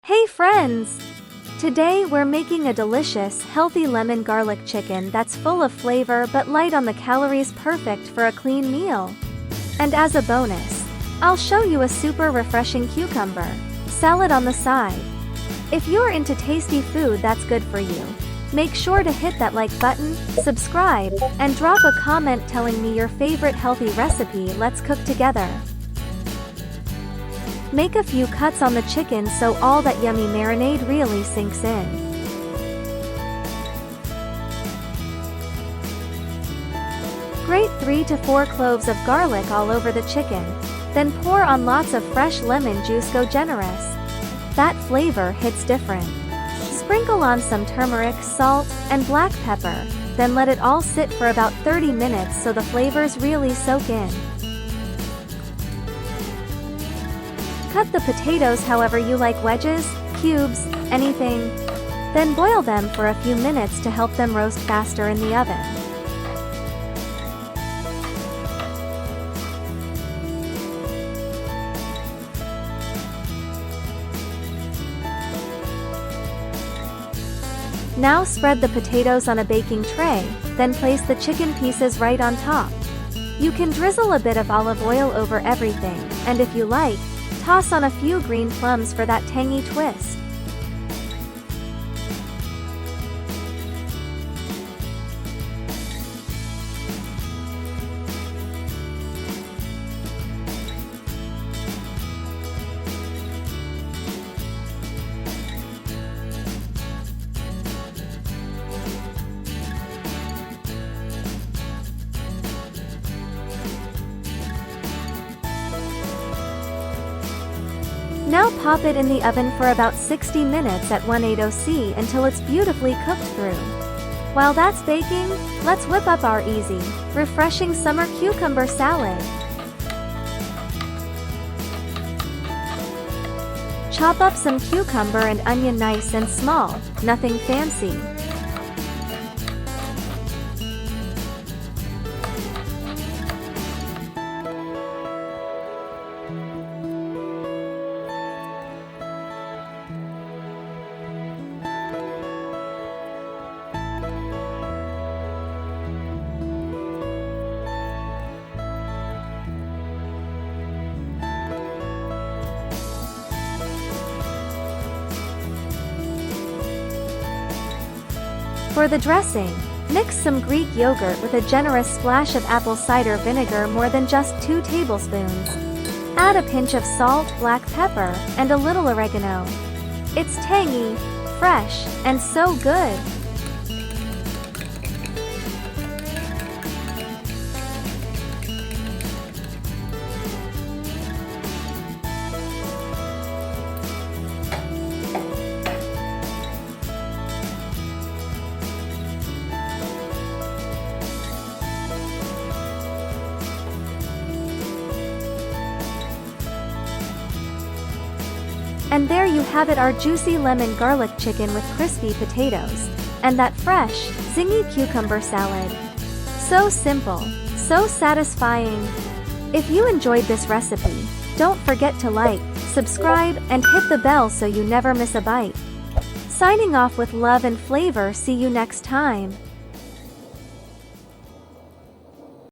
Hey friends! Today we're making a delicious, healthy lemon garlic chicken that's full of flavor but light on the calories, perfect for a clean meal. And as a bonus, I'll show you a super refreshing cucumber salad on the side. If you're into tasty food that's good for you, make sure to hit that like button, subscribe, and drop a comment telling me your favorite healthy recipe. Let's cook together. Make a few cuts on the chicken so all that yummy marinade really sinks in. Grate 3 to 4 cloves of garlic all over the chicken. Then pour on lots of fresh lemon juice. Go generous. That flavor hits different. Sprinkle on some turmeric, salt, and black pepper. Then let it all sit for about 30 minutes so the flavors really soak in. Cut the potatoes however you like, wedges, cubes, anything. Then boil them for a few minutes to help them roast faster in the oven. Now spread the potatoes on a baking tray, then place the chicken pieces right on top. You can drizzle a bit of olive oil over everything, and if you like, toss on a few green plums for that tangy twist. Now pop it in the oven for about 60 minutes at 180°C until it's beautifully cooked through. While that's baking, let's whip up our easy, refreshing summer cucumber salad. Chop up some cucumber and onion nice and small, nothing fancy. For the dressing, mix some Greek yogurt with a generous splash of apple cider vinegar, more than just 2 tablespoons. Add a pinch of salt, black pepper, and a little oregano. It's tangy, fresh, and so good. And there you have it, our juicy lemon garlic chicken with crispy potatoes, and that fresh, zingy cucumber salad. So simple, so satisfying. If you enjoyed this recipe, don't forget to like, subscribe, and hit the bell so you never miss a bite. Signing off with love and flavor. See you next time.